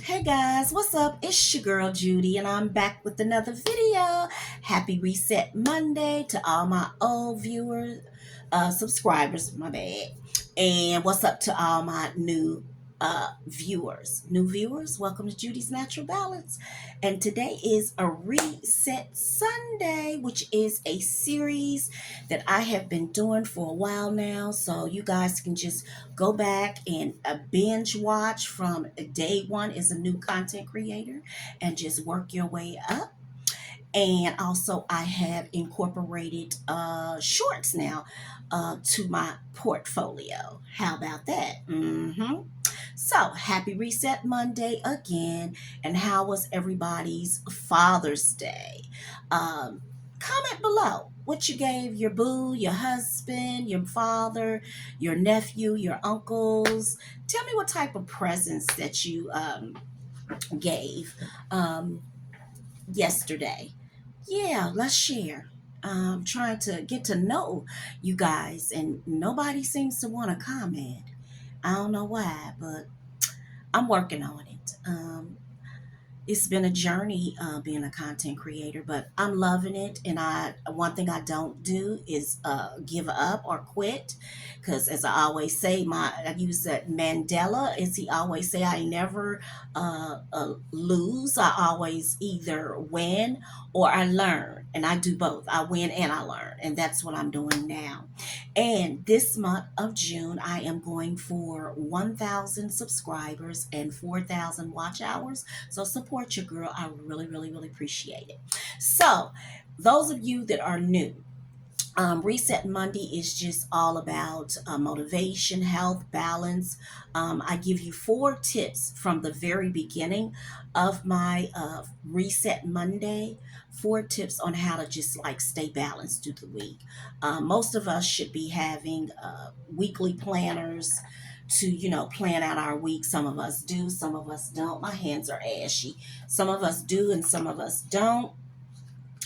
Hey guys, what's up? It's your girl Judy, and I'm back with another video. Happy Reset Monday to all my old viewers, subscribers, my bad. And what's up to all my new viewers? New viewers, welcome to Judy's Natural Balance. And today is a Reset Sunday, which is a series that I have been doing for a while now. So you guys can just go back and binge watch from day one as a new content creator and just work your way up. And also, I have incorporated shorts now to my portfolio. How about that? So, happy Reset Monday again. And how was everybody's Father's Day? Um, Comment below what you gave your boo, your husband, your father, your nephew, your uncles. Tell me what type of presents that you gave um, yesterday. Yeah, let's share. Trying to get to know you guys, and nobody seems to want to comment. I don't know why, but I'm working on it. It's been a journey being a content creator, but I'm loving it. And I one thing I don't do is give up or quit, because as I always say, I use that Mandela. As he always say, I never lose. I always either win or I learn, and I do both. I win and I learn, and that's what I'm doing now. And this month of June, I am going for 1,000 subscribers and 4,000 watch hours. So support your girl. I really, really, really appreciate it. So, those of you that are new, Reset Monday is just all about motivation, health, balance. I give you 4 tips from the very beginning of my Reset Monday. 4 tips on how to just like stay balanced through the week. Most of us should be having weekly planners to plan out our week. Some of us do, some of us don't. My hands are ashy. Some of us do and some of us don't.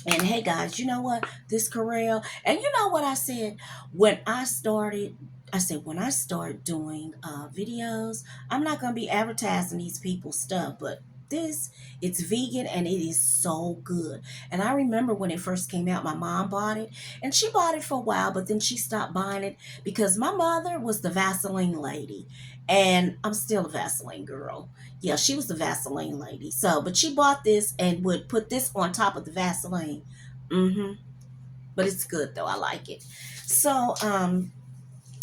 And hey guys, you know what? This Corral, and you know what I said when I started. I said when I start doing videos, I'm not gonna be advertising these people's stuff, but this it's vegan and it is so good. And I remember when it first came out, my mom bought it, and she bought it for a while, but then she stopped buying it because my mother was the Vaseline lady, and I'm still a Vaseline girl. Yeah, she was the Vaseline lady. So, but she bought this and would put this on top of the Vaseline. Mm-hmm. But it's good though. I like it. So,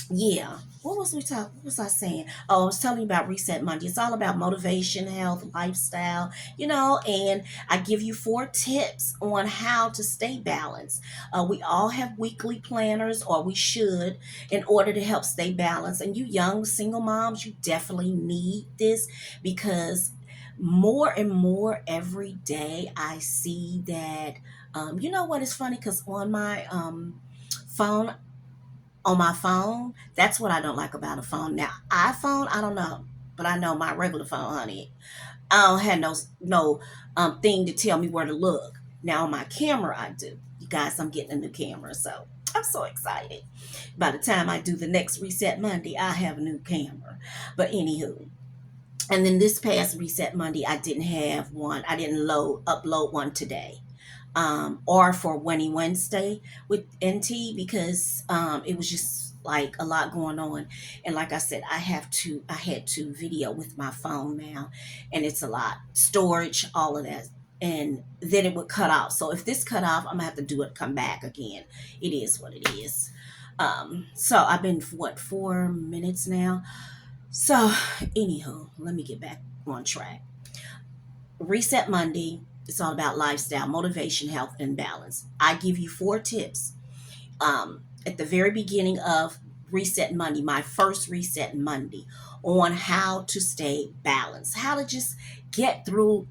yeah. What was I saying? Oh, I was telling you about Reset Monday. It's all about motivation, health, lifestyle, and I give you 4 tips on how to stay balanced. We all have weekly planners, or we should, in order to help stay balanced. And you young single moms, you definitely need this, because more and more every day I see that, you know what is funny? Because phone, on my phone. That's what I don't like about a phone. Now, iPhone, I don't know, but I know my regular phone, honey. I don't have no thing to tell me where to look. Now on my camera, I do. You guys, I'm getting a new camera, so I'm so excited. By the time I do the next Reset Monday, I have a new camera. But anywho, and then this past Reset Monday, I didn't have one. I didn't upload one today, or for Winnie Wednesday with NT, because it was just like a lot going on. And like I said, I had to video with my phone now, and it's a lot. Storage, all of that. And then it would cut off. So if this cut off, I'm gonna have to do it, come back again. It is what it is. So I've been, what, 4 minutes now? So, anywho, let me get back on track. Reset Monday. It's all about lifestyle, motivation, health, and balance. I give you 4 tips at the very beginning of Reset Monday, my first Reset Monday, on how to stay balanced, how to just get through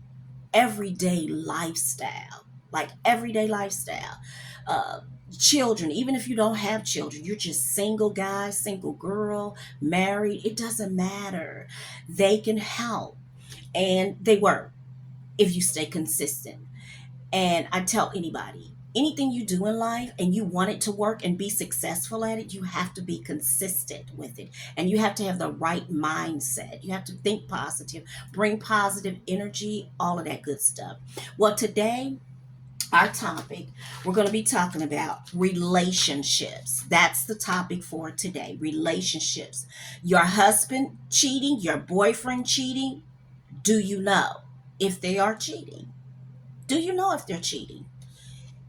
everyday lifestyle, like everyday lifestyle. Uh, Children, even if you don't have children, you're just single guy, single girl, married, it doesn't matter. They can help, and they work if you stay consistent. And I tell anything you do in life and you want it to work and be successful at it, you have to be consistent with it. And you have to have the right mindset. You have to think positive, bring positive energy, all of that good stuff. Well, today, our topic, we're going to be talking about relationships. That's the topic for today, relationships. Your husband cheating, your boyfriend cheating, do you know if they are cheating? Do you know if they're cheating?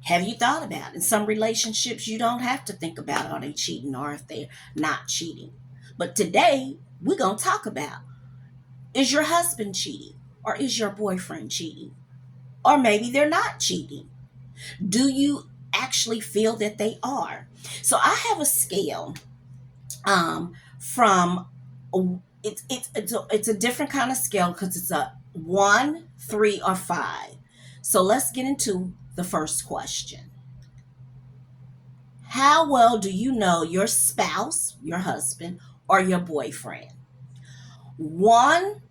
Have you thought about it? In some relationships, you don't have to think about are they cheating or if they're not cheating. But today, we're going to talk about, is your husband cheating or is your boyfriend cheating? Or maybe they're not cheating. Do you actually feel that they are? So I have a scale from it's a different kind of scale because it's a 1, 3, or 5. So let's get into the first question. How well do you know your spouse, your husband, or your boyfriend? 1,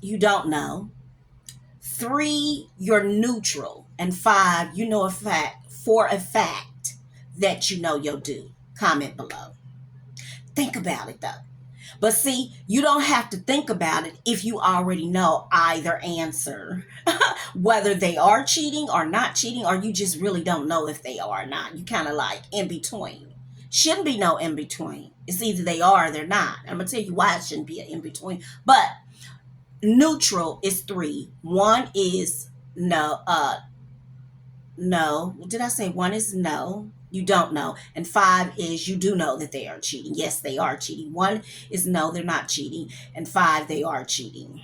you don't know. 3, you're neutral. And 5, you know a fact for a fact that you know your dude. Comment below. Think about it though. But see, you don't have to think about it if you already know either answer. Whether they are cheating or not cheating, or you just really don't know if they are or not. You kind of like in between. Shouldn't be no in between. It's either they are or they're not. I'm going to tell you why it shouldn't be an in between. But neutral is 3. 1 is no, no. Did I say 1 is no? You don't know. And 5 is you do know that they are cheating. Yes, they are cheating. 1 is no, they're not cheating. And 5, they are cheating.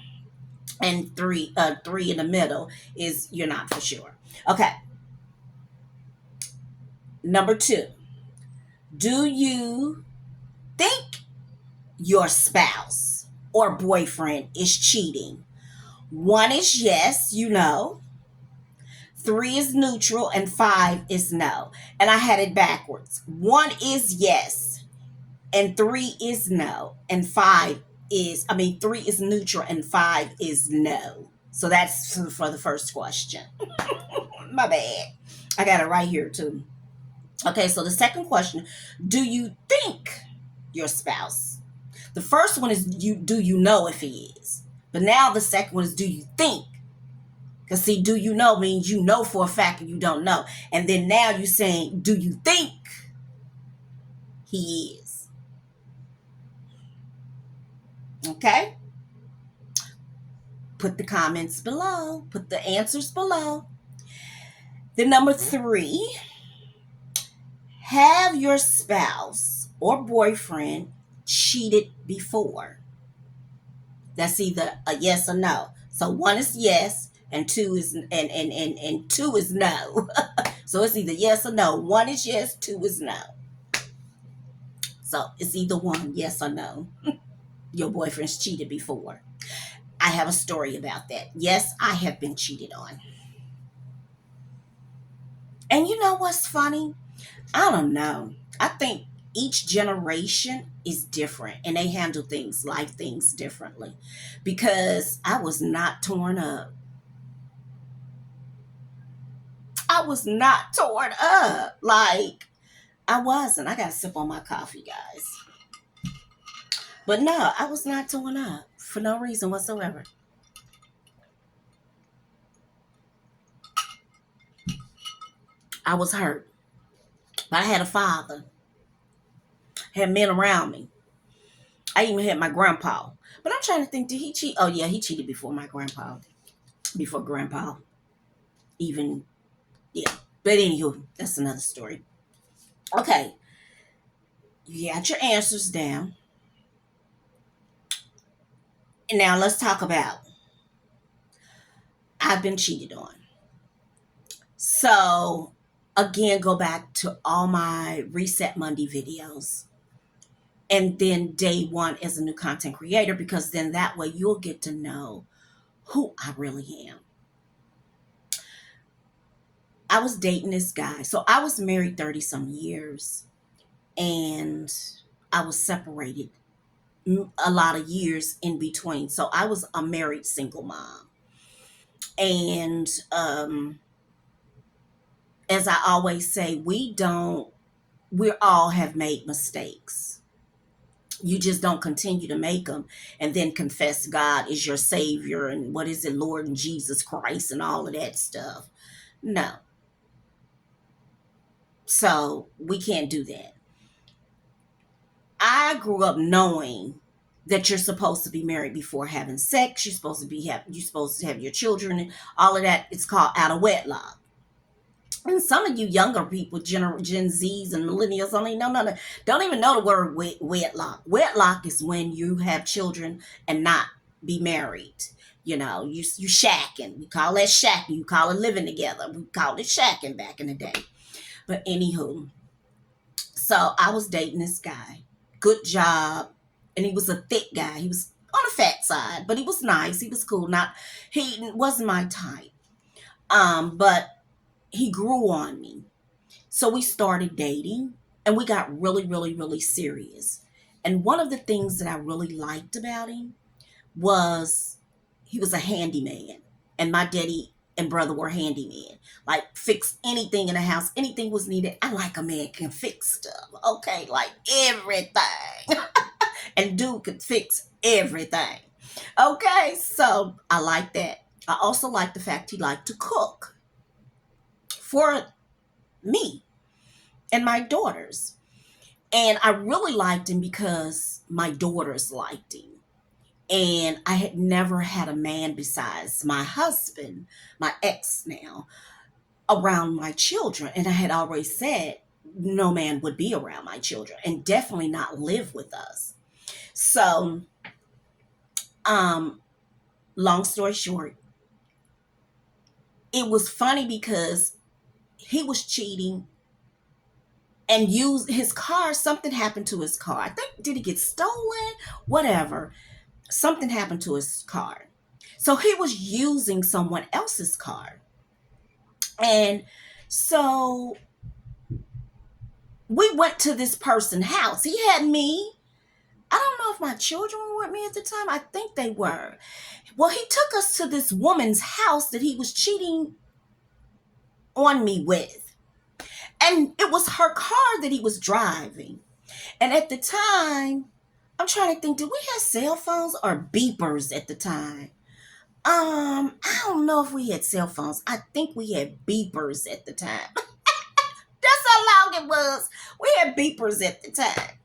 And 3 in the middle is you're not for sure. Okay. Number 2. Do you think your spouse or boyfriend is cheating? 1 is yes, you know. 3 is neutral and 5 is no. And I had it backwards. 1 is yes and 3 is no. And 3 is neutral and 5 is no. So that's for the first question. My bad. I got it right here too. Okay, so the second question, do you think your spouse? The first one is do you know if he is? But now the second one is do you think? Because see, do you know means you know for a fact and you don't know. And then now you're saying, do you think he is? Okay? Put the comments below. Put the answers below. Then number 3, have your spouse or boyfriend cheated before? That's either a yes or no. So 1 is yes and 2 is and 2 is no. So it's either yes or no. 1 is yes, 2 is no. So it's either 1, yes or no. Your boyfriend's cheated before. I have a story about that. Yes, I have been cheated on. And you know what's funny? I don't know. I think each generation is different and they handle life things differently. Because I was not torn up. I was not torn up. Like, I wasn't. I got to sip on my coffee, guys. But no, I was not torn up for no reason whatsoever. I was hurt. But I had a father. I had men around me. I even had my grandpa. But I'm trying to think, did he cheat? Oh, yeah, he cheated before my grandpa. Before grandpa. Even, yeah. But anywho, that's another story. Okay. You got your answers down. And now let's talk about I've been cheated on. So, again, go back to all my Reset Monday videos. And then day 1 as a new content creator, because then that way you'll get to know who I really am. I was dating this guy. So I was married 30 some years and I was separated a lot of years in between. So I was a married single mom. And as I always say, we all have made mistakes. You just don't continue to make them and then confess God is your Savior and what is it, Lord and Jesus Christ and all of that stuff. No. So we can't do that. I grew up knowing that you're supposed to be married before having sex. You're supposed to have your children and all of that. It's called out of wedlock. And some of you younger people, Gen Zs and millennials, don't even know the word wedlock. Wedlock is when you have children and not be married. You shacking. We call that shacking. You call it living together. We called it shacking back in the day. But anywho, so I was dating this guy. Good job. And he was a thick guy. He was on the fat side, but he was nice. He was cool. He wasn't my type. But he grew on me. So we started dating and we got really, really, really serious. And one of the things that I really liked about him was he was a handyman. And my daddy and brother were handyman. Like fix anything in the house, anything was needed. I like a man can fix stuff. Okay, like everything. And dude could fix everything. Okay, so I like that. I also like the fact he liked to cook for me and my daughters. And I really liked him because my daughters liked him. And I had never had a man besides my husband, my ex now, around my children. And I had always said no man would be around my children and definitely not live with us. So, long story short, it was funny because he was cheating and used his car. Something happened to his car. I think, did he get stolen? Whatever. Something happened to his car. So he was using someone else's car. And so we went to this person's house. He had me. I don't know if my children were with me at the time. I think they were. Well, he took us to this woman's house that he was cheating on me with. And it was her car that he was driving. And at the time, I'm trying to think, did we have cell phones or beepers at the time? I don't know if we had cell phones. I think we had beepers at the time. That's how long it was. We had beepers at the time.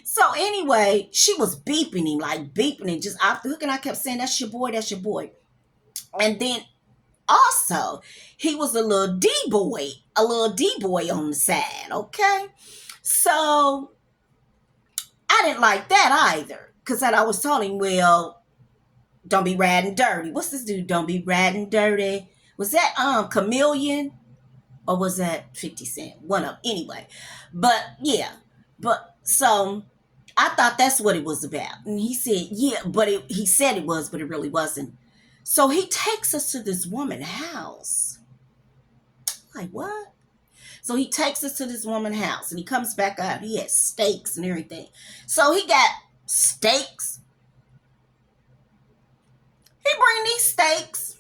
So anyway, she was beeping him, like beeping him just off the hook. And I kept saying, that's your boy, that's your boy. And then also, he was a little D-boy on the side, okay? So I didn't like that either. Because I always told him, well, don't be riding dirty. What's this dude? Don't be riding dirty. Was that Chameleon? Or was that 50 Cent? One of them. Anyway. But yeah. But so I thought that's what it was about. And he said, yeah, but he said it was, but it really wasn't. So he takes us to this woman's house. Like, what? So he takes us to this woman's house and he comes back out. He had steaks and everything. So he got steaks. He bring these steaks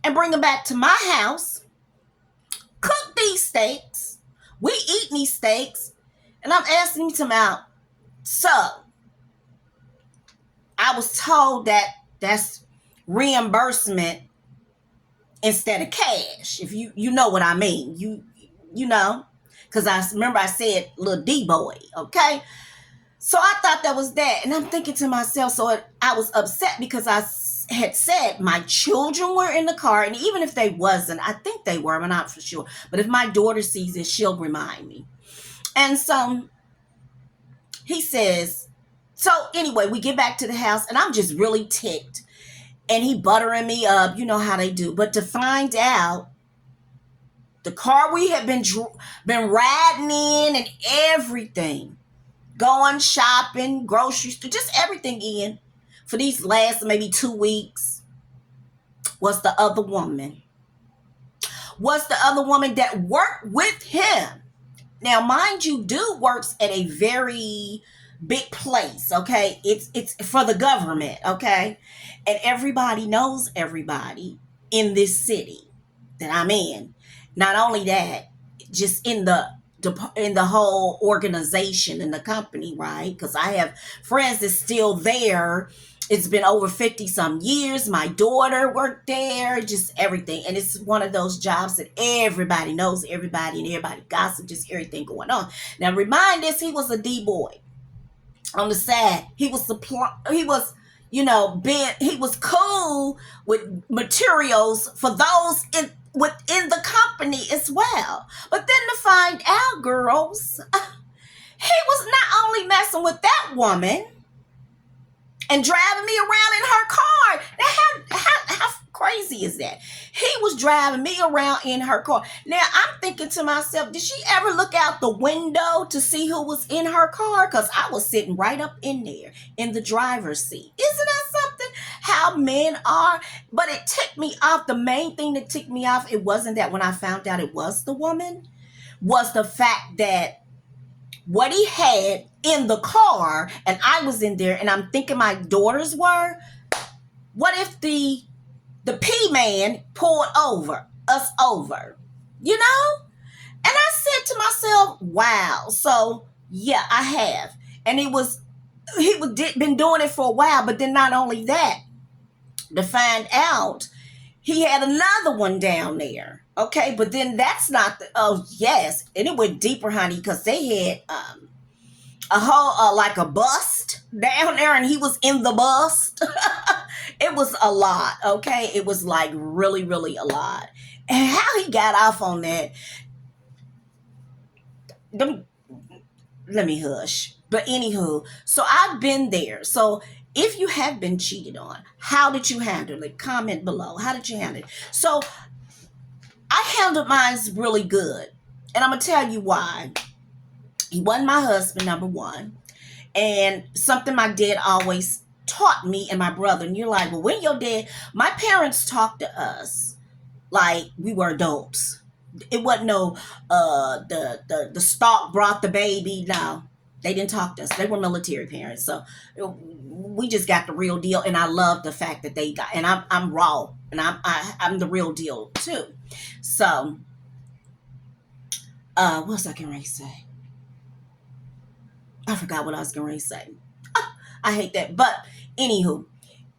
and bring them back to my house. Cook these steaks. We eat these steaks. And I'm asking him out. So I was told that that's reimbursement instead of cash. If you know what I mean. You know. Because I remember I said little D-boy. Okay. So I thought that was that. And I'm thinking to myself, so I was upset because I had said my children were in the car. And even if they wasn't, I think they were. I'm not for sure. But if my daughter sees it, she'll remind me. And so he says, so anyway, we get back to the house and I'm just really ticked. And he buttering me up. You know how they do. But to find out, the car we had been riding in and everything, going shopping, grocery store, just everything in for these last maybe 2 weeks was the other woman. Was the other woman that worked with him. Now, mind you, dude works at a very big place, okay? It's for the government, okay? And everybody knows everybody in this city that I'm in. Not only that, just in the whole organization in the company, right? Because I have friends that's still there. It's been over 50 some years. My daughter worked there, just everything. And it's one of those jobs that everybody knows everybody and everybody gossip, just everything going on. Now, remind us, he was a D boy on the side. He was, he was cool with materials for those within the company as well. But then to find out, girls, he was not only messing with that woman and driving me around in her car. Now, how crazy is that? He was driving me around in her car. Now, I'm thinking to myself, did she ever look out the window to see who was in her car? Because I was sitting right up in there in the driver's seat. Isn't that something? How men are. But it ticked me off. The main thing that ticked me off, it wasn't that when I found out it was the woman, was the fact that what he had in the car, and I was in there, and I'm thinking my daughters were, what if the P man pulled us over, you know? And I said to myself, wow. So yeah, I have. And he been doing it for a while, but then not only that, to find out he had another one down there. Okay, but then that's not oh yes, and it went deeper, honey, because they had a whole like a bust down there, and he was in the bust. It was a lot. Okay, it was like really, really a lot. And how he got off on that, let me hush. But anywho, so I've been there. So if you have been cheated on, how did you handle it? Comment below. How did you handle it? So I handled mine really good. And I'm going to tell you why. He wasn't my husband, number one. And something my dad always taught me and my brother. And you're like, well, when your dad, my parents talked to us like we were adults. It wasn't no the stalk brought the baby. No, they didn't talk to us. They were military parents. So we just got the real deal. And I love the fact that they got, and I'm raw, and I'm the real deal too. So what was I going to say? I forgot what I was going to say. I hate that. But anywho,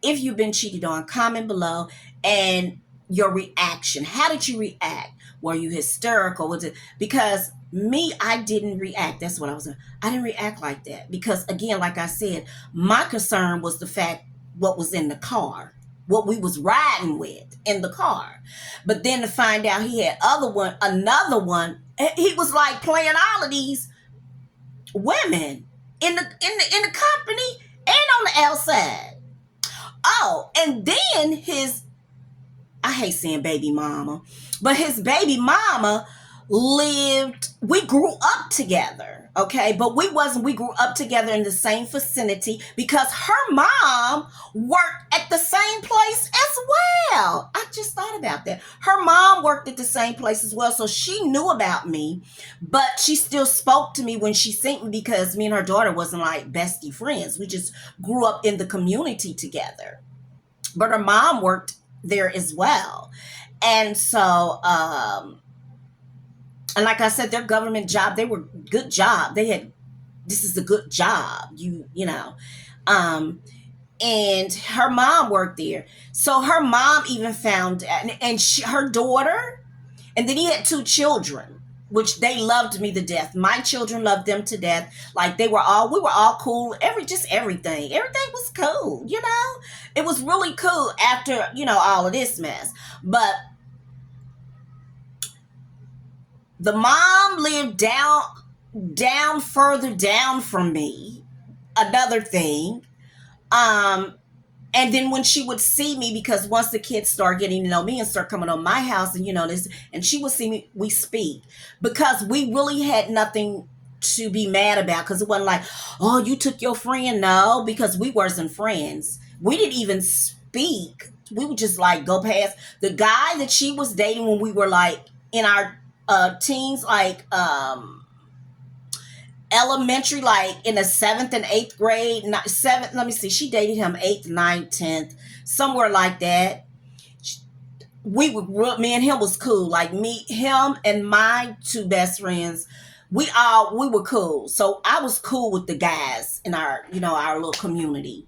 if you've been cheated on, comment below and your reaction. How did you react? Were you hysterical? Was it because me? I didn't react. That's what I was. I didn't react like that because again, like I said, my concern was the fact what was in the car, what we was riding with in the car. But then to find out he had another one. He was like playing all of these women in the company and on the outside. Oh, and then I hate saying baby mama, but his baby mama we grew up together, okay? But we grew up together in the same vicinity because her mom worked at the same place as well. I just thought about that. Her mom worked at the same place as well, so she knew about me, but she still spoke to me when she seen me because me and her daughter wasn't like bestie friends. We just grew up in the community together. But her mom worked there as well. And so and like I said, their government job, they were good job. This is a good job, you know. And her mom worked there. So her mom even found, and her daughter, and then he had 2 children, which they loved me to death. My children loved them to death. Like we were all cool. Everything was cool, you know. It was really cool after, all of this mess. But the mom lived further down from me. Another thing. And then when she would see me, because once the kids start getting to know me and start coming on my house and this, and she would see me, we speak. Because we really had nothing to be mad about. Because it wasn't like, oh, you took your friend. No, because we wasn't friends. We didn't even speak. We would just like go past. The guy that she was dating when we were like in our teens, like elementary, like in the 7th and 8th grade, not 7th, let me see, she dated him 8th, 9th, 10th, somewhere like that. me and him was cool. Like me, him, and my two best friends, we were cool. So I was cool with the guys in our little community.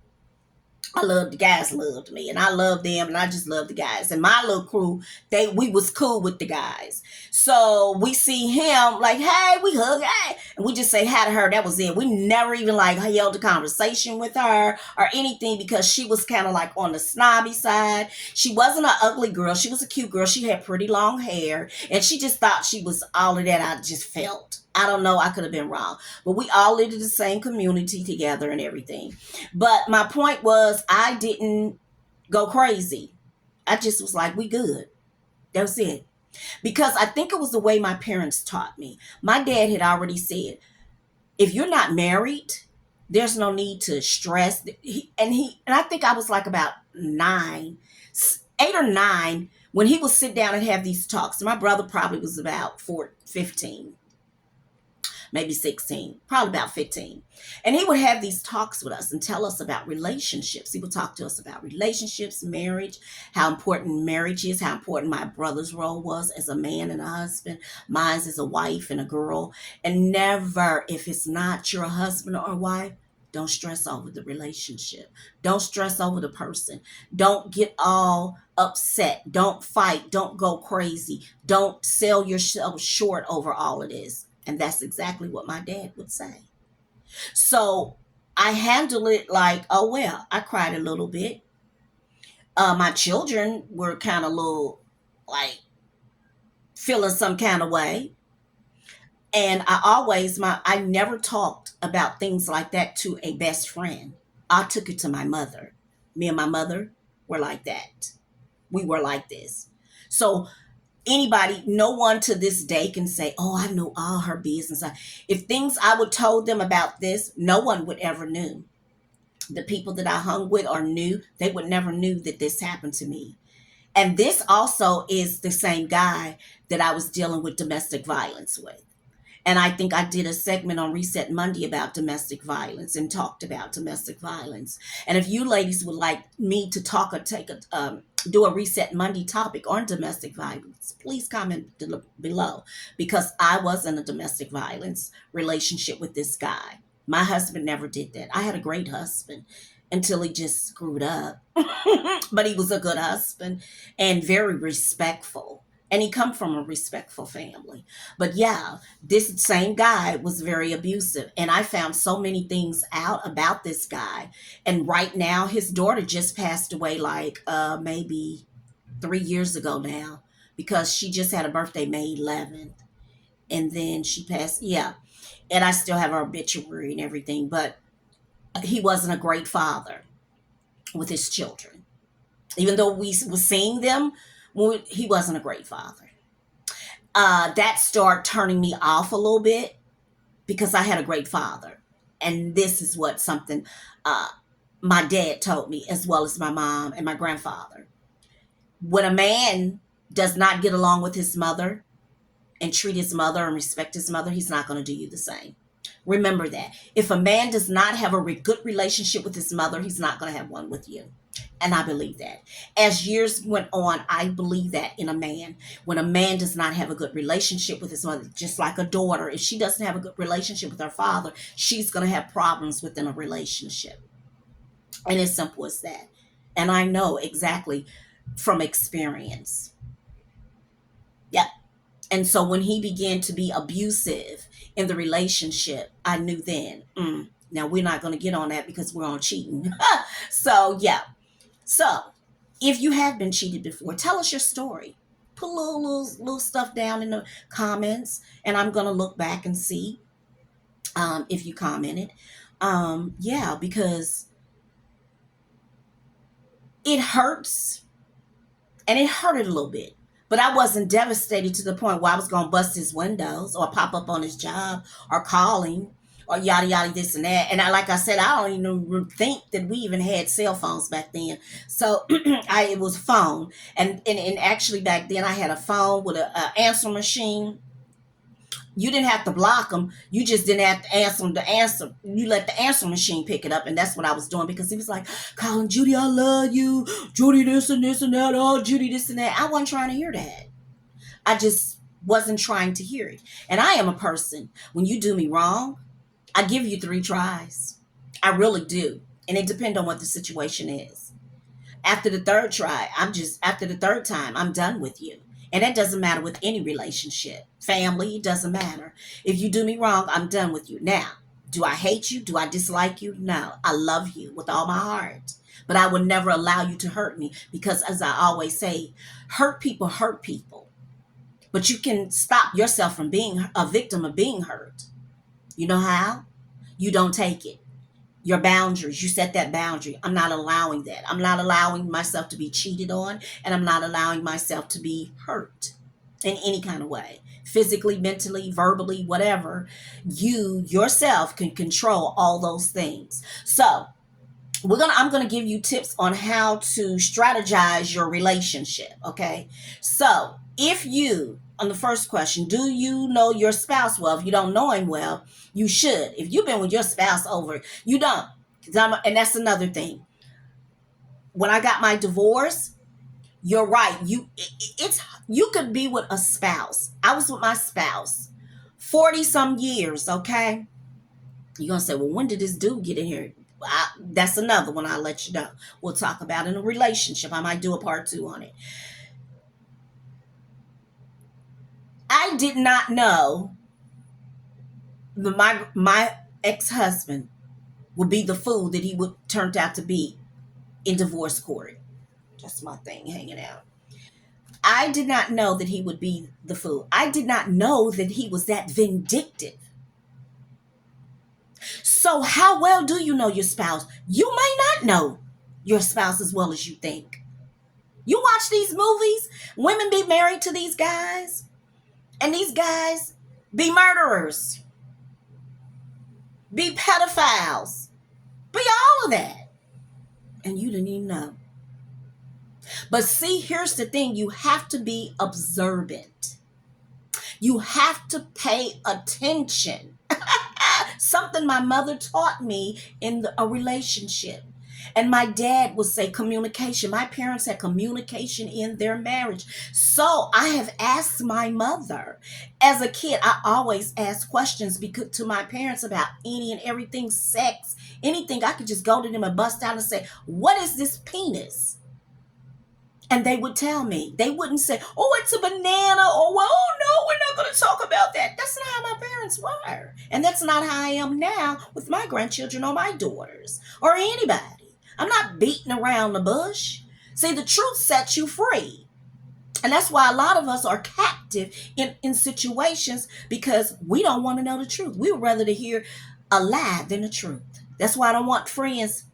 I loved the guys loved me, and I loved them, and I just loved the guys. And my little crew, we was cool with the guys. So we see him like, hey, we hug, hey, and we just say hi to her. That was it. We never even like held a conversation with her or anything because she was kind of like on the snobby side. She wasn't an ugly girl. She was a cute girl. She had pretty long hair, and she just thought she was all of that. I just felt. I don't know. I could have been wrong, but we all lived in the same community together and everything. But my point was, I didn't go crazy. I just was like, we good. That was it. Because I think it was the way my parents taught me. My dad had already said, if you're not married, there's no need to stress. And I think I was like about 8 or 9 when he would sit down and have these talks. My brother probably was about 15, maybe 16, probably about 15. And he would have these talks with us and tell us about relationships. He would talk to us about relationships, marriage, how important marriage is, how important my brother's role was as a man and a husband, mine as a wife and a girl. And never, if it's not your husband or wife, don't stress over the relationship. Don't stress over the person. Don't get all upset. Don't fight. Don't go crazy. Don't sell yourself short over all of this. And that's exactly what my dad would say. So I handled it like, oh, well, I cried a little bit. My children were kind of little, like, feeling some kind of way. And I never talked about things like that to a best friend. I took it to my mother. Me and my mother were like that. We were like this. So no one to this day can say, oh, I know all her business. If things I would told them about this, no one would ever knew. The people that I hung with or knew, they would never knew that this happened to me. And this also is the same guy that I was dealing with domestic violence with. And I think I did a segment on Reset Monday about domestic violence and talked about domestic violence. And if you ladies would like me to talk or do a Reset Monday topic on domestic violence, please comment below, because I was in a domestic violence relationship with this guy. My husband never did that. I had a great husband until he just screwed up. But he was a good husband and very respectful. And he come from a respectful family. But yeah, this same guy was very abusive. And I found so many things out about this guy. And right now, his daughter just passed away like maybe 3 years ago now, because she just had a birthday May 11th. And then she passed. Yeah. And I still have her obituary and everything. But he wasn't a great father with his children. Even though we were seeing them, he wasn't a great father. That started turning me off a little bit because I had a great father. And this is what something my dad told me, as well as my mom and my grandfather. When a man does not get along with his mother and treat his mother and respect his mother, he's not going to do you the same. Remember that. If a man does not have a good relationship with his mother, he's not going to have one with you. And I believe that. As years went on, I believe that in a man. When a man does not have a good relationship with his mother, just like a daughter, if she doesn't have a good relationship with her father, she's going to have problems within a relationship. And it's simple as that. And I know exactly from experience. Yep. And so when he began to be abusive in the relationship, I knew then, now we're not going to get on that because we're on cheating. So, yeah. So, if you have been cheated before, tell us your story. Put little stuff down in the comments, and I'm going to look back and see if you commented. Yeah, because it hurts, and it hurted a little bit. But I wasn't devastated to the point where I was going to bust his windows or pop up on his job or call him or yada, yada, this and that. And like I said, I don't even think that we even had cell phones back then. So it was a phone. And actually back then I had a phone with an answer machine. You didn't have to block them. You just didn't have to answer them. The answer, you let the answer machine pick it up, and that's what I was doing because he was like, "Colin, Judy, I love you, Judy, this and that, oh, Judy, this and that." I wasn't trying to hear that. I just wasn't trying to hear it. And I am a person. When you do me wrong, I give you 3 tries. I really do, and it depends on what the situation is. After the third try, after the third time, I'm done with you. And that doesn't matter with any relationship. Family, it doesn't matter. If you do me wrong, I'm done with you. Now, do I hate you? Do I dislike you? No. I love you with all my heart. But I would never allow you to hurt me because, as I always say, hurt people hurt people. But you can stop yourself from being a victim of being hurt. You know how? You don't take it. Your boundaries, you set that boundary. I'm not allowing that. I'm not allowing myself to be cheated on, and I'm not allowing myself to be hurt in any kind of way, physically, mentally, verbally, whatever. You yourself can control all those things. So I'm gonna give you tips on how to strategize your relationship. Okay, so if you, on the first question, do you know your spouse well? If you don't know him well, you should. If you've been with your spouse over, you don't. And that's another thing. When I got my divorce, you're right. It's you could be with a spouse. I was with my spouse 40 some years. Okay, you're gonna say, well, when did this dude get in here? That's another one. I'll let you know. We'll talk about in a relationship. I might do a part 2 on it. I did not know that my ex-husband would be the fool that he would turned out to be in divorce court. That's my thing hanging out. I did not know that he would be the fool. I did not know that he was that vindictive. So how well do you know your spouse? You may not know your spouse as well as you think. You watch these movies, women be married to these guys, and these guys be murderers, be pedophiles, be all of that. And you didn't even know. But see, here's the thing. You have to be observant. You have to pay attention. Something my mother taught me in a relationship. And my dad would say communication. My parents had communication in their marriage. So I have asked my mother. As a kid, I always asked questions because to my parents about any and everything, sex, anything. I could just go to them and bust out and say, what is this penis? And they would tell me. They wouldn't say, oh, it's a banana, or, well, oh, no, we're not going to talk about that. That's not how my parents were. And that's not how I am now with my grandchildren or my daughters or anybody. I'm not beating around the bush. See, the truth sets you free. And that's why a lot of us are captive in situations because we don't want to know the truth. We would rather to hear a lie than the truth. That's why I don't want friends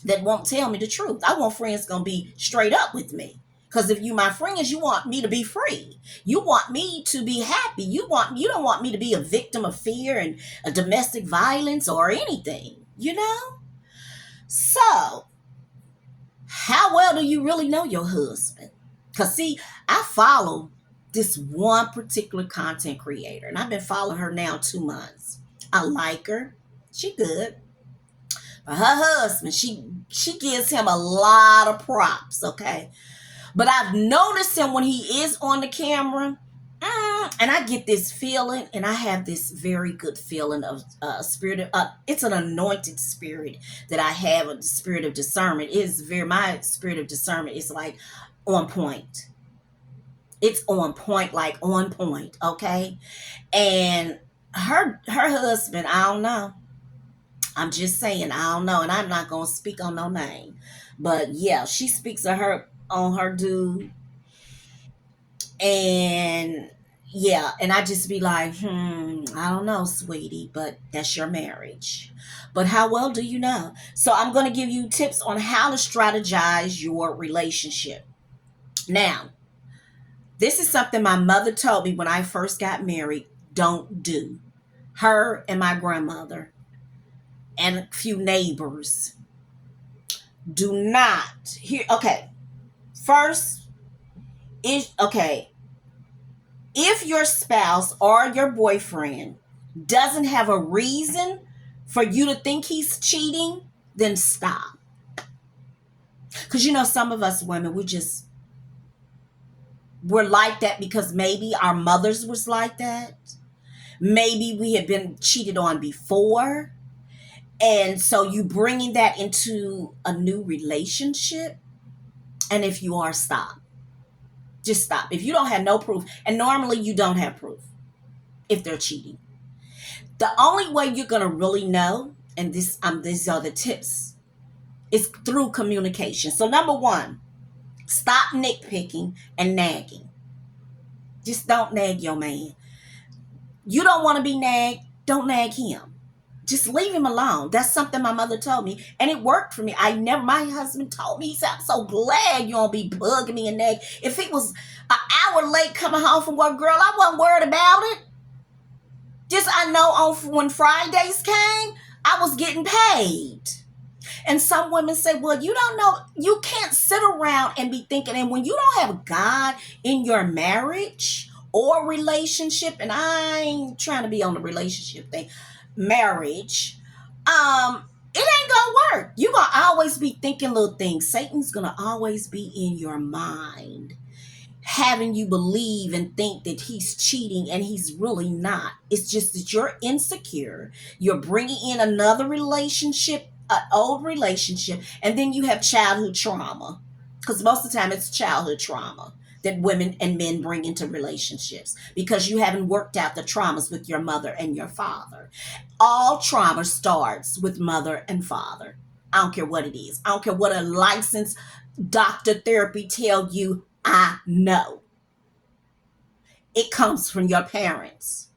that won't tell me the truth. I want friends gonna be straight up with me. Because if you my friends, you want me to be free. You want me to be happy. You don't want me to be a victim of fear and a domestic violence or anything, you know? So, how well do you really know your husband? Because see, I follow this one particular content creator, and I've been following her now 2 months. I like her. She good. Her husband, she gives him a lot of props, okay? But I've noticed him when he is on the camera, and I get this feeling, and I have this very good feeling of spirit of, it's an anointed spirit that I have, a spirit of discernment. It is my spirit of discernment is like on point. It's on point, like on point, okay? And her husband, I don't know. I'm just saying, I don't know, and I'm not gonna speak on no name, but yeah, she speaks of her on her dude, and yeah, and I just be like, I don't know, sweetie, but that's your marriage. But how well do you know? So I'm gonna give you tips on how to strategize your relationship. Now, this is something my mother told me when I first got married. Don't do. Her and my grandmother and a few neighbors do not here. Okay, first is okay. If your spouse or your boyfriend doesn't have a reason for you to think he's cheating, then stop. Because some of us women, we're like that because maybe our mothers was like that. Maybe we had been cheated on before. And so you bringing that into a new relationship. And if you are, stop. Just stop. If you don't have no proof, and normally you don't have proof if they're cheating. The only way you're going to really know, and these are the tips, is through communication. So number one, stop nitpicking and nagging. Just don't nag your man. You don't want to be nagged, don't nag him. Just leave him alone. That's something my mother told me, and it worked for me. My husband told me, he said, I'm so glad you don't be bugging me and nag. If he was an hour late coming home from work, girl, I wasn't worried about it. Just I know when Fridays came, I was getting paid. And some women say, well, you don't know, you can't sit around and be thinking, and when you don't have God in your marriage or relationship, and I ain't trying to be on the relationship thing, marriage, it ain't gonna work. You're gonna always be thinking little things. Satan's gonna always be in your mind, having you believe and think that he's cheating, and he's really not. It's just that you're insecure. You're bringing in another relationship, an old relationship, and then you have childhood trauma. Because most of the time it's childhood trauma that women and men bring into relationships because you haven't worked out the traumas with your mother and your father. All trauma starts with mother and father. I don't care what it is. I don't care what a licensed doctor therapy tell you. I know. It comes from your parents.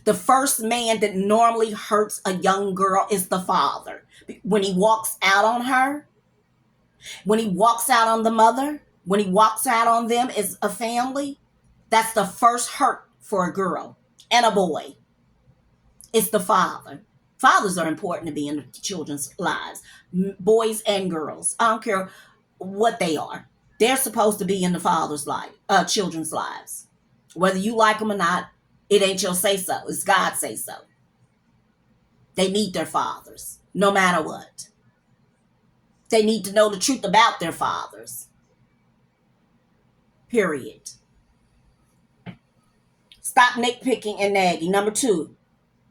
The first man that normally hurts a young girl is the father. When he walks out on her, when he walks out on the mother, when he walks out on them as a family, that's the first hurt for a girl and a boy. It's the father. Fathers are important to be in children's lives, boys and girls. I don't care what they are. They're supposed to be in the father's life, children's lives. Whether you like them or not, it ain't your say so. It's God say so. They need their fathers, no matter what. They need to know the truth about their fathers. Period. Stop nitpicking and nagging. Number two,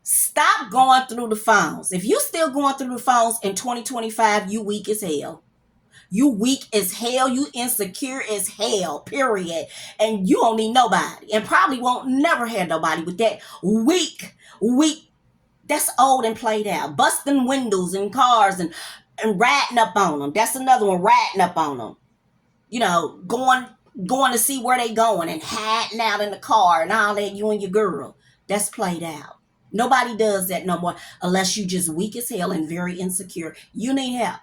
stop going through the phones. If you still going through the phones in 2025, you weak as hell. You weak as hell. You insecure as hell, period. And you don't need nobody. And probably won't never have nobody with that weak. That's old and played out. Busting windows in cars and ratting up on them. That's another one, ratting up on them. Going to see where they going and hiding out in the car and all that, you and your girl. That's played out. Nobody does that no more unless you just weak as hell and very insecure. You need help.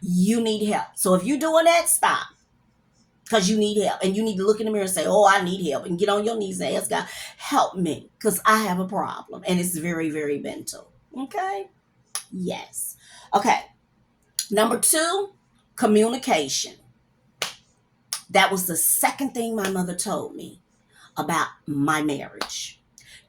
You need help. So if you're doing that, stop. Because you need help. And you need to look in the mirror and say, oh, I need help. And get on your knees and ask God, help me. Because I have a problem. And it's very, very mental. Okay? Yes. Okay. Number two, communication. That was the second thing my mother told me about my marriage.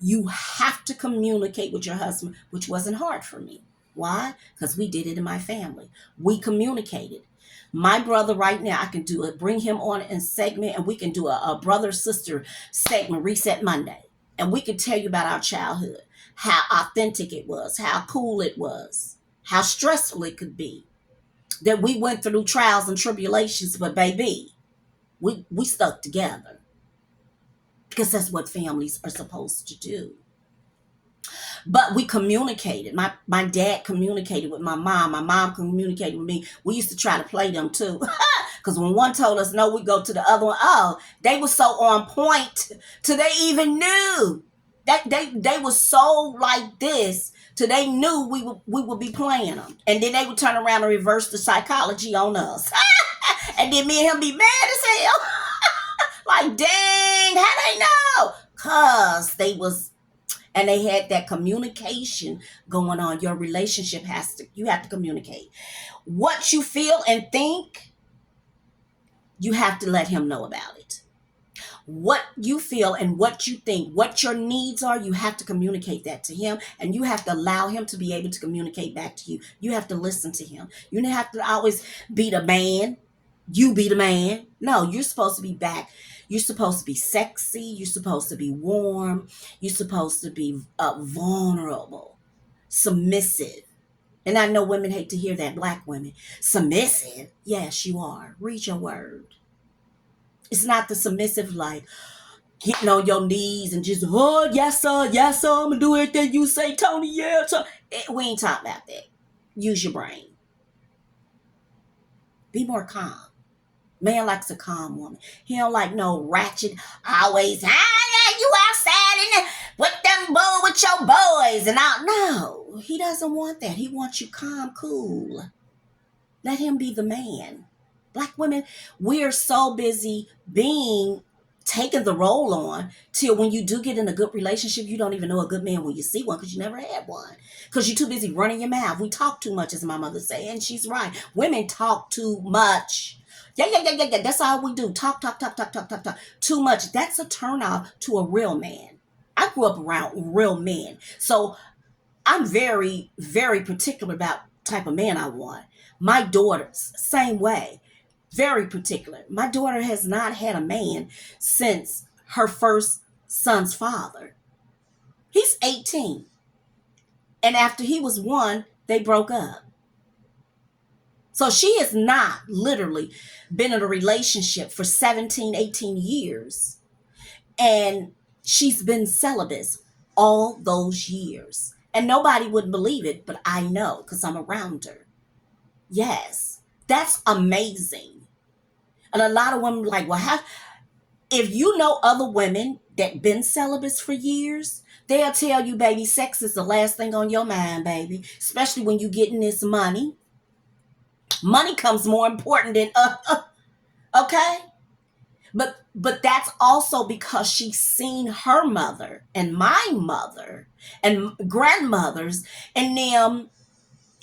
You have to communicate with your husband, which wasn't hard for me. Why? Because we did it in my family. We communicated. My brother right now, I can do it, bring him on in segment, and we can do a brother-sister segment, Reset Monday. And we can tell you about our childhood, how authentic it was, how cool it was, how stressful it could be, that we went through trials and tribulations, but baby, we stuck together. Because that's what families are supposed to do. But we communicated. My dad communicated with my mom. My mom communicated with me. We used to try to play them too. Because when one told us no, we go to the other one. Oh, they were so on point till they even knew. That they were so like this till they knew we would be playing them. And then they would turn around and reverse the psychology on us. And then me and him be mad as hell. Like, dang, how they know? Because they had that communication going on. Your relationship you have to communicate. What you feel and think, you have to let him know about it. what you feel and what you think, what your needs are, you have to communicate that to him, and you have to allow him to be able to communicate back to you. You have to listen to him. You don't have to always be the man. You be the man. No, you're supposed to be back. You're supposed to be sexy. You're supposed to be warm. You're supposed to be vulnerable, submissive. And I know women hate to hear that, black women. Submissive? Yes, you are. Read your word. It's not the submissive like getting on your knees and just, oh, yes, sir, I'm going to do everything you say, Tony, yeah. We ain't talking about that. Use your brain. Be more calm. Man likes a calm woman. He don't like no ratchet, always, you outside and with them with your boys and all. No, he doesn't want that. He wants you calm, cool. Let him be the man. Black women, we're so busy taking the role on till when you do get in a good relationship, you don't even know a good man when you see one because you never had one. Because you're too busy running your mouth. We talk too much, as my mother say, and she's right. Women talk too much. Yeah. That's all we do. Talk. Too much. That's a turnoff to a real man. I grew up around real men. So I'm very, very particular about type of man I want. My daughters, same way. Very particular. My daughter has not had a man since her first son's father. He's 18. And after he was 1, they broke up. So she has not literally been in a relationship for 17, 18 years. And she's been celibate all those years. And nobody would believe it, but I know because I'm around her. Yes, that's amazing. And a lot of women are like, well, if you know other women that been celibate for years, they'll tell you, baby, sex is the last thing on your mind, baby. Especially when you getting this money. Money comes more important than okay? But that's also because she's seen her mother and my mother and grandmothers and them.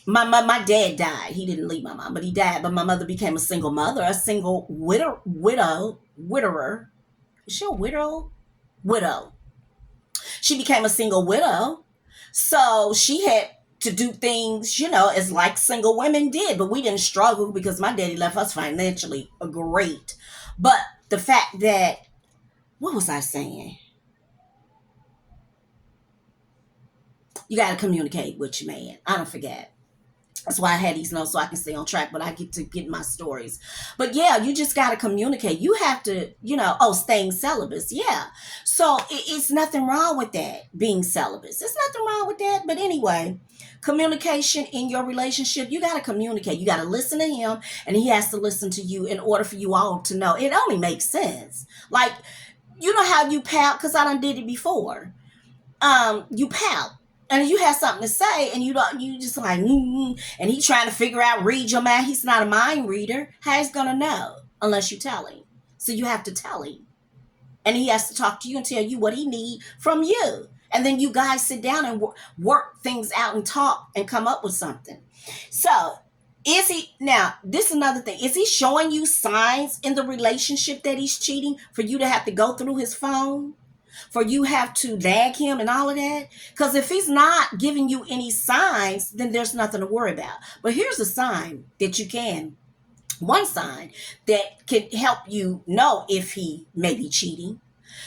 My dad died. He didn't leave my mom, but he died. But my mother became a single mother, a single widower. Is she a widow? Widow. She became a single widow. So she had to do things, as like single women did. But we didn't struggle because my daddy left us financially great. But the fact that, what was I saying? You got to communicate with your man. I don't forget. That's why I had these notes so I can stay on track, but I get to get my stories. But yeah, you just got to communicate. You have to, staying celibate. Yeah. So it's nothing wrong with that, being celibate. There's nothing wrong with that. But anyway, communication in your relationship, you got to communicate. You got to listen to him and he has to listen to you in order for you all to know. It only makes sense. Like, you know how you pout, because I done did it before. You pout. And you have something to say, and you just like, and he's trying to figure out, read your mind. He's not a mind reader. How he's gonna know unless you tell him? So you have to tell him, and he has to talk to you and tell you what he need from you, and then you guys sit down and work things out and talk and come up with something. So is he now? This is another thing. Is he showing you signs in the relationship that he's cheating for you to have to go through his phone? For you have to nag him and all of that? Because if he's not giving you any signs, then there's nothing to worry about. But here's a sign that one sign that can help you know if he may be cheating.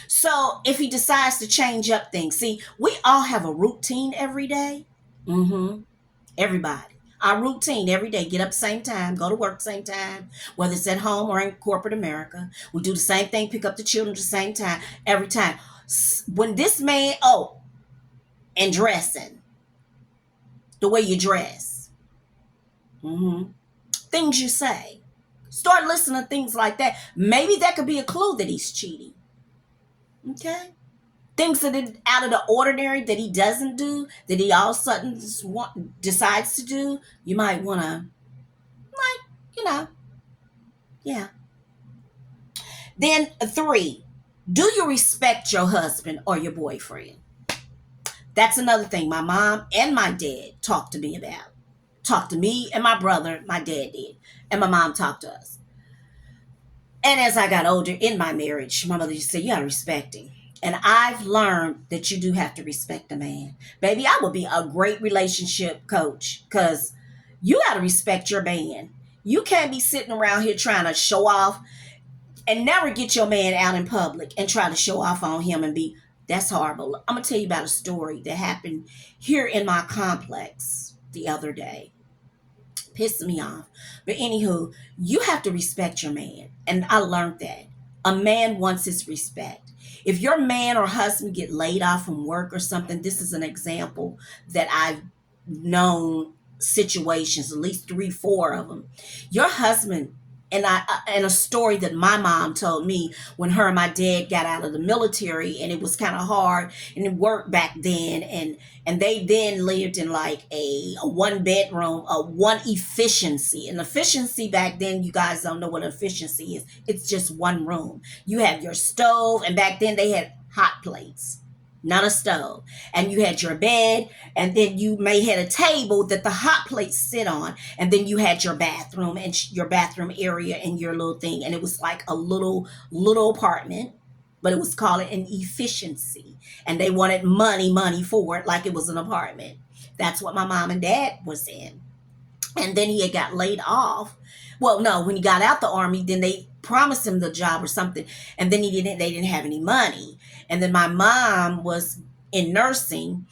So if he decides to change up things, see, we all have a routine every day. Everybody. Our routine every day, get up same time, go to work same time, whether it's at home or in corporate America. We do the same thing, pick up the children at the same time, every time. When this man, and dressing, the way you dress, things you say, start listening to things like that. Maybe that could be a clue that he's cheating. Okay? Things that are out of the ordinary that he doesn't do, that he all of a sudden decides to do, you might want to, yeah. Then 3, do you respect your husband or your boyfriend? That's another thing my mom and my dad talked to me about. Talked to me and my brother, my dad did. And my mom talked to us. And as I got older in my marriage, my mother used to say, you gotta respect him. And I've learned that you do have to respect a man. Baby, I would be a great relationship coach because you gotta respect your man. You can't be sitting around here trying to show off and never get your man out in public and try to show off on him and be, that's horrible. I'm gonna tell you about a story that happened here in my complex the other day. Pissed me off. But anywho, you have to respect your man. And I learned that. A man wants his respect. If your man or husband get laid off from work or something, this is an example that I've known situations, at least three, four of them. Your husband and a story that my mom told me when her and my dad got out of the military, and it was kind of hard and it worked back then, and they then lived in like a one bedroom, a one efficiency. And efficiency back then, you guys don't know what efficiency is. It's just one room. You have your stove, and back then they had hot plates, not a stove. And you had your bed, and then you may had a table that the hot plates sit on, and then you had your bathroom and your bathroom area and your little thing. And it was like a little apartment, but it was called an efficiency. And they wanted money for it like it was an apartment. That's what my mom and dad was in. And then he had got laid off. Well, no, when he got out the army, then they promised him the job or something, and then they didn't have any money. And then my mom was in nursing,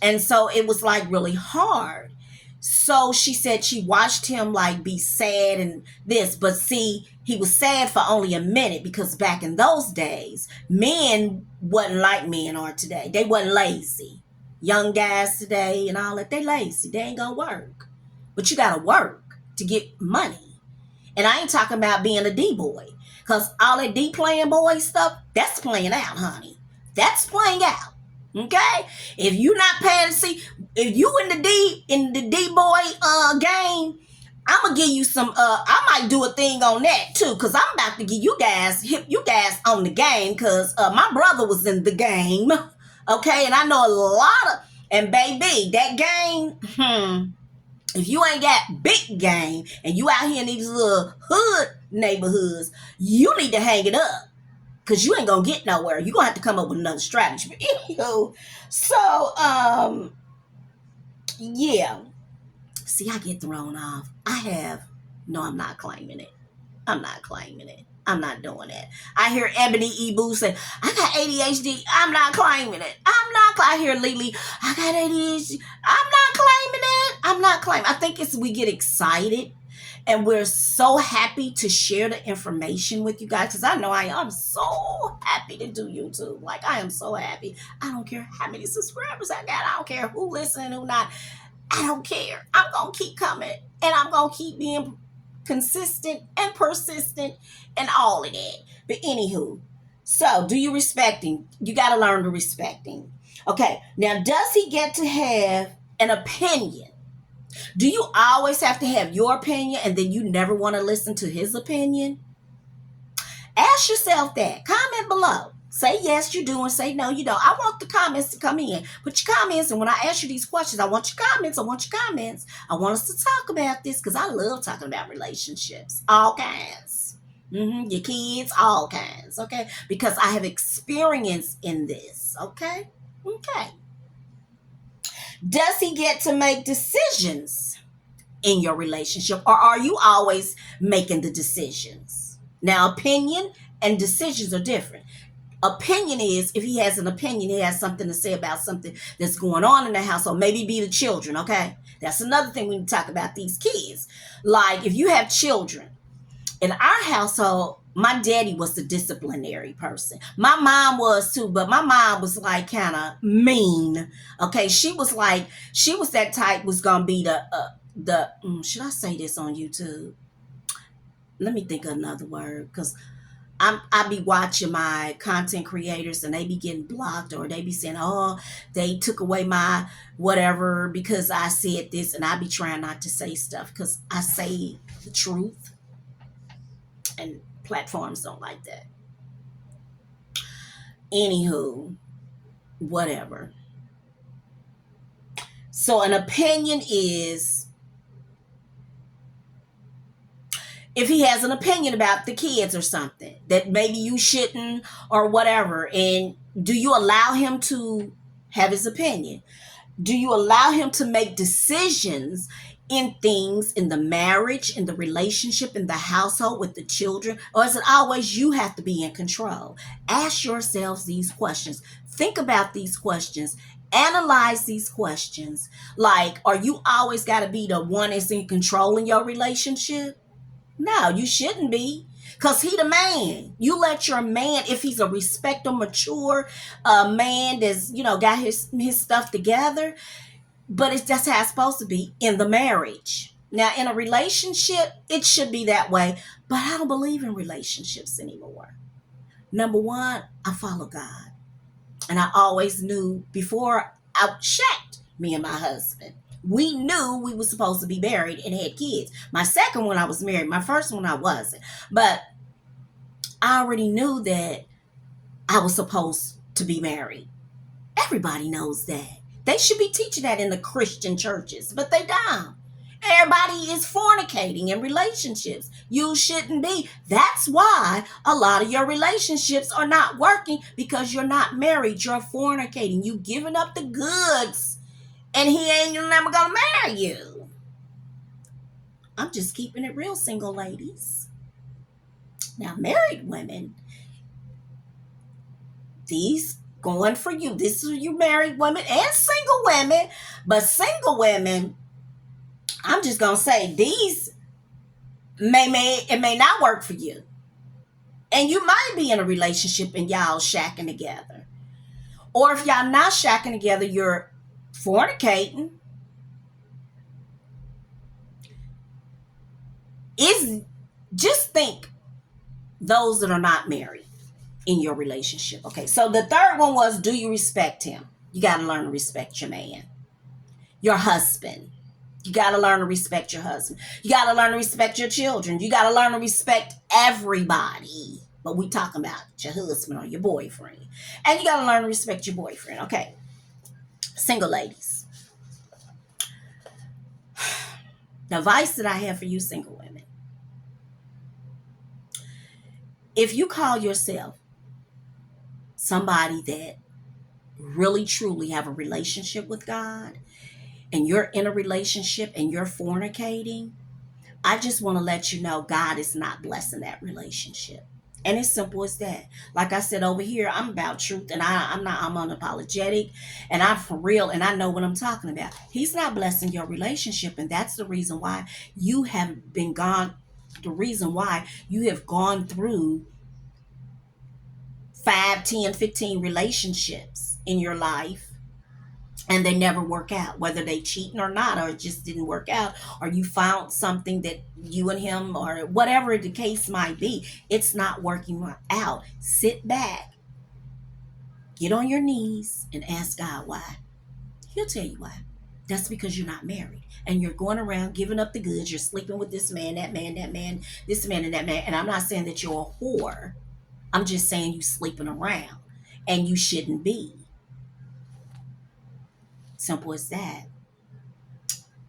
and so it was like really hard. So she said she watched him like be sad and this, but see, he was sad for only a minute because back in those days, men wasn't like men are today. They wasn't lazy. Young guys today and all that, they lazy. They ain't gonna work. But you gotta work to get money. And I ain't talking about being a D boy. Because all that D playing boy stuff, that's playing out, honey. That's playing out. Okay? If you not paying, see, if you in the D boy game, I'm gonna give you some I might do a thing on that too, because I'm about to give you guys on the game, because my brother was in the game. Okay, and I know a lot of, and baby, that game, if you ain't got big game and you out here in these little hood neighborhoods, you need to hang it up. Cause you ain't gonna get nowhere. You're gonna have to come up with another strategy. But anywho, so yeah. See, I get thrown off. I'm not claiming it. I'm not claiming it. I'm not doing it. I hear Ebony E. Boo say, I got ADHD. I'm not claiming it. I hear Lily, I got ADHD. I'm not claiming it. I'm not claiming. I think it's we get excited and we're so happy to share the information with you guys, because I know I'm so happy to do YouTube. Like, I am so happy. I don't care how many subscribers I got. I don't care who listening, who not. I don't care. I'm going to keep coming, and I'm going to keep being consistent and persistent and all of that. But anywho, so do you respect him? You got to learn to respect him. Okay, now does he get to have an opinion? Do you always have to have your opinion and then you never want to listen to his opinion? Ask yourself that. Comment below. Say yes, you do, and say no, you don't. I want the comments to come in. Put your comments, and when I ask you these questions, I want your comments. I want your comments. I want us to talk about this because I love talking about relationships. All kinds. Your kids, all kinds. Okay? Because I have experience in this. Okay? Okay. Does he get to make decisions in your relationship, or are you always making the decisions? Now, opinion and decisions are different. Opinion is, if he has an opinion, he has something to say about something that's going on in the household. Maybe be the children, okay? That's another thing when we talk about these kids. Like, if you have children, in our household, my daddy was the disciplinary person. My mom was too, but my mom was like kind of mean. Okay, she was that type was gonna be should I say this on YouTube? Let me think of another word, because I be watching my content creators and they be getting blocked, or they be saying, oh, they took away my whatever because I said this, and I be trying not to say stuff because I say the truth and platforms don't like that. Anywho, whatever. So an opinion is if he has an opinion about the kids or something that maybe you shouldn't or whatever, and do you allow him to have his opinion? Do you allow him to make decisions in things in the marriage, in the relationship, in the household with the children? Or is it always you have to be in control? Ask yourselves these questions. Think about these questions. Analyze these questions. Like, are you always got to be the one that's in control in your relationship? No, you shouldn't be. Because he the man. You let your man, if he's a respectable, mature man that's, got his stuff together, but it's just how it's supposed to be in the marriage. Now, in a relationship, it should be that way, but I don't believe in relationships anymore. Number one, I follow God. And I always knew before I checked me and my husband. We knew we were supposed to be married and had kids. My second one, I was married. My first one, I wasn't. But I already knew that I was supposed to be married. Everybody knows that. They should be teaching that in the Christian churches, but they don't. Everybody is fornicating in relationships. You shouldn't be. That's why a lot of your relationships are not working, because you're not married. You're fornicating. You giving up the goods, and he ain't never gonna marry you. I'm just keeping it real, single ladies. Now, married women, these going for you. This is you married women and single women. But single women, I'm just gonna say these it may not work for you. And you might be in a relationship and y'all shacking together. Or if y'all not shacking together, you're fornicating. Just think those that are not married in your relationship. Okay, so the third one was, do you respect him? You got to learn to respect your man, your husband. You got to learn to respect your husband. You got to learn to respect your children. You got to learn to respect everybody. But we talking about your husband or your boyfriend. And you got to learn to respect your boyfriend. Okay, single ladies. The advice that I have for you single women. If you call yourself somebody that really truly have a relationship with God, and you're in a relationship and you're fornicating, I just want to let you know God is not blessing that relationship. And it's simple as that. Like I said over here, I'm about truth, and I'm unapologetic, and I'm for real, and I know what I'm talking about. He's not blessing your relationship, and that's the reason why you have been gone. The reason why you have gone through 5, 10, 15 relationships in your life, and they never work out, whether they cheating or not, or it just didn't work out, or you found something that you and him, or whatever the case might be, it's not working out. Sit back, get on your knees, and ask God why. He'll tell you why. That's because you're not married, and you're going around giving up the goods. You're sleeping with this man, that man, that man, this man, and that man. And I'm not saying that you're a whore. I'm just saying you sleeping around, and you shouldn't be. Simple as that.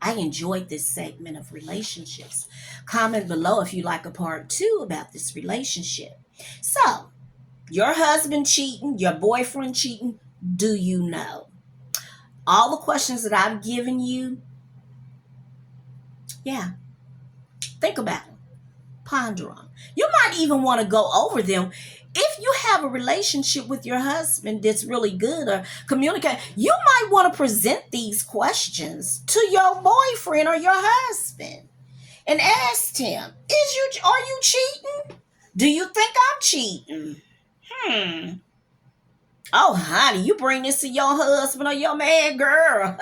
I enjoyed this segment of relationships. Comment below if you like a part 2 about this relationship. So, your husband cheating, your boyfriend cheating, do you know? All the questions that I've given you, yeah, think about them. Ponder on. You might even want to go over them. If you have a relationship with your husband that's really good, or communicate, you might want to present these questions to your boyfriend or your husband and ask him, are you cheating? Do you think I'm cheating? Oh, honey, you bring this to your husband or your man, girl.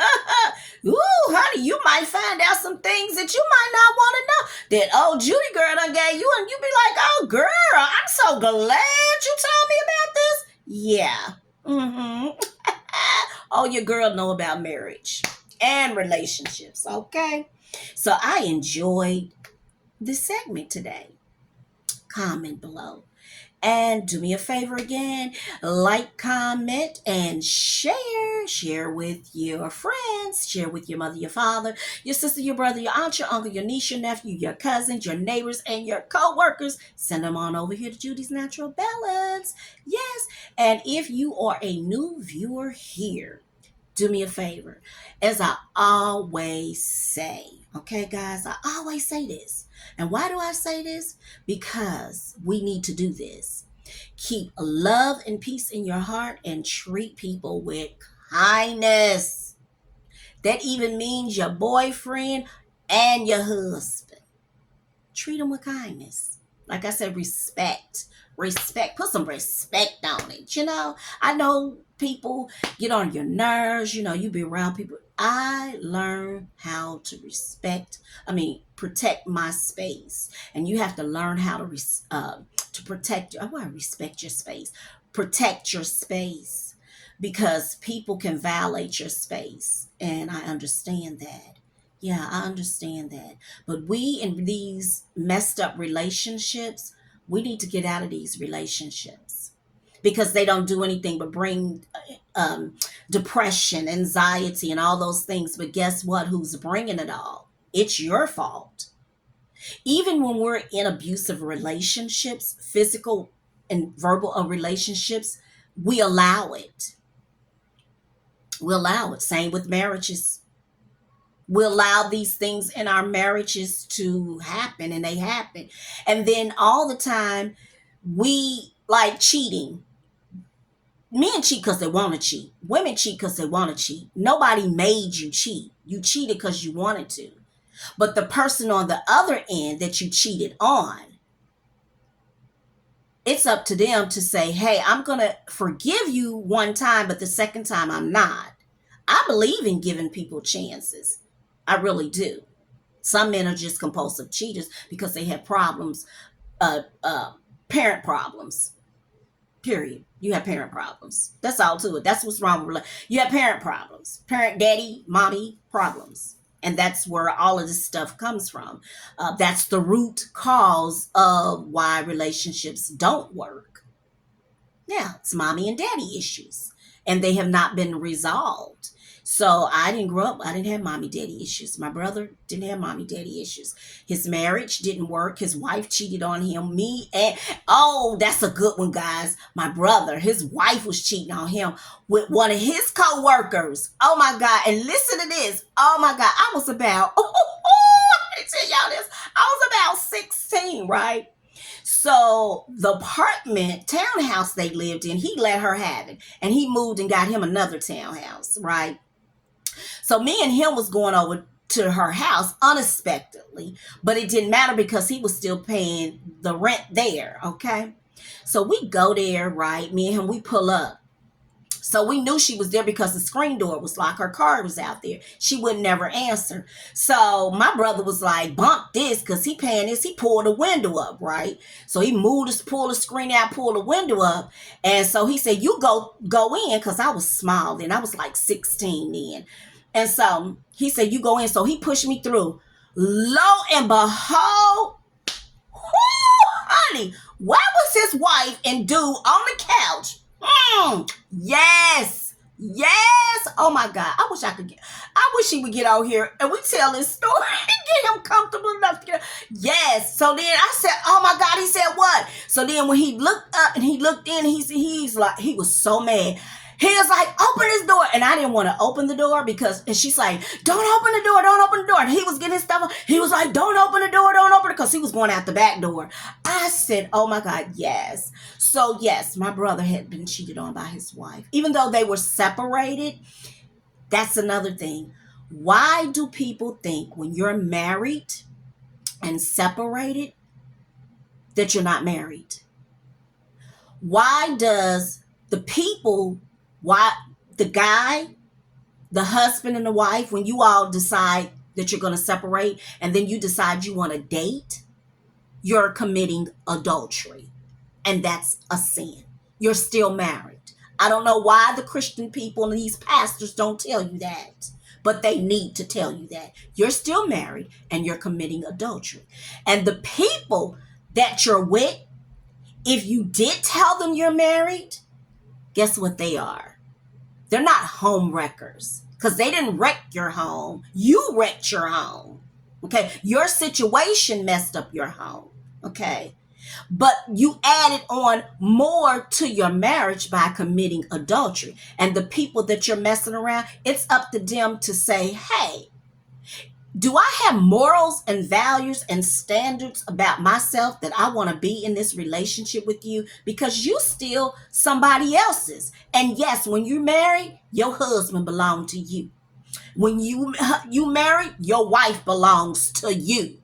Ooh, honey, you might find out some things that you might not want to know. That old Judy girl done gave you, and you be like, oh, girl, I'm so glad you told me about this. Yeah. Oh, your girl know about marriage and relationships, okay? So I enjoyed this segment today. Comment below. And do me a favor again, like, comment, and share. share with your friends, share with your mother, your father, your sister, your brother, your aunt, your uncle, your niece, your nephew, your cousins, your neighbors, and your co-workers. Send them on over here to Judy's Natural Balance. Yes. And if you are a new viewer here, do me a favor. As I always say, okay, guys, I always say this. And why do I say this? Because we need to do this. Keep love and peace in your heart and treat people with kindness. That even means your boyfriend and your husband. Treat them with kindness. Like I said, respect. Respect. Put some respect on it. I know people get on your nerves. You be around people. I learned how to protect my space. And you have to learn how to protect. I want to respect your space. Protect your space because people can violate your space. And I understand that. Yeah, I understand that. But we in these messed up relationships, we need to get out of these relationships because they don't do anything but bring depression, anxiety, and all those things. But guess what? Who's bringing it all? It's your fault. Even when we're in abusive relationships, physical and verbal relationships, we allow it. We allow it. Same with marriages. We allow these things in our marriages to happen, and they happen. And then all the time, we like cheating. Men cheat because they want to cheat. Women cheat because they want to cheat. Nobody made you cheat. You cheated because you wanted to. But the person on the other end that you cheated on, it's up to them to say, hey, I'm going to forgive you one time, but the second time I'm not. I believe in giving people chances. I really do. Some men are just compulsive cheaters because they have problems, parent problems. Period. You have parent problems. That's all to it. That's what's wrong with you have parent problems. Parent, daddy, mommy problems. And that's where all of this stuff comes from. That's the root cause of why relationships don't work. Yeah, it's mommy and daddy issues. And they have not been resolved. So I didn't grow up, I didn't have mommy daddy issues. My brother didn't have mommy daddy issues. His marriage didn't work. His wife cheated on him. That's a good one, guys. My brother, his wife was cheating on him with one of his co-workers. Oh my God. And listen to this. Oh my God. I was about, let me tell y'all this. I was about 16, right? So the townhouse they lived in, he let her have it. And he moved and got him another townhouse, right? So me and him was going over to her house unexpectedly, but it didn't matter because he was still paying the rent there, okay? So we go there, right? Me and him, we pull up. So we knew she was there because the screen door was locked. Her car was out there. She would never answer. So my brother was like, bump this because he paying this. He pulled the window up, right? So he pulled the screen out, pulled the window up. And so he said, you go in because I was small then. I was like 16 then. And so he said, you go in. So he pushed me through. Lo and behold, honey, where was his wife and dude on the couch? Yes. Oh my God. I wish he would get out here and we tell this story and get him comfortable enough to get out. Yes. So then I said, oh my God. He said what? So then when he looked up and he looked in, he was so mad. He was like, open this door. And I didn't want to open the door and she's like, don't open the door. And he was getting his stuff. He was like, don't open the door, because he was going out the back door. I said, oh my God, yes. So yes, my brother had been cheated on by his wife. Even though they were separated, that's another thing. Why do people think when you're married and separated that you're not married? Why does the guy, the husband and the wife, when you all decide that you're going to separate and then you decide you want to date, you're committing adultery. And that's a sin. You're still married. I don't know why the Christian people and these pastors don't tell you that, but they need to tell you that. You're still married and you're committing adultery. And the people that you're with, if you did tell them you're married, guess what they are? They're not home wreckers because they didn't wreck your home. You wrecked your home. Okay. Your situation messed up your home. Okay. But you added on more to your marriage by committing adultery. And the people that you're messing around, it's up to them to say, hey, do I have morals and values and standards about myself that I want to be in this relationship with you? Because you still somebody else's. And yes, when you marry, your husband belongs to you. When you marry, your wife belongs to you.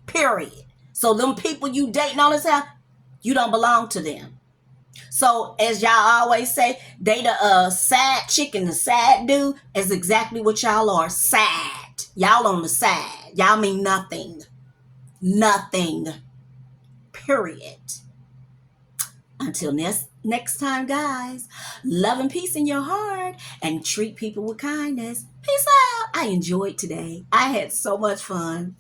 Period. So them people you dating all this time, you don't belong to them. So as y'all always say, they the sad chicken, the sad dude is exactly what y'all are. Sad. Y'all on the side. Y'all mean nothing. Nothing. Period. Until next time, guys. Love and peace in your heart and treat people with kindness. Peace out. I enjoyed today. I had so much fun.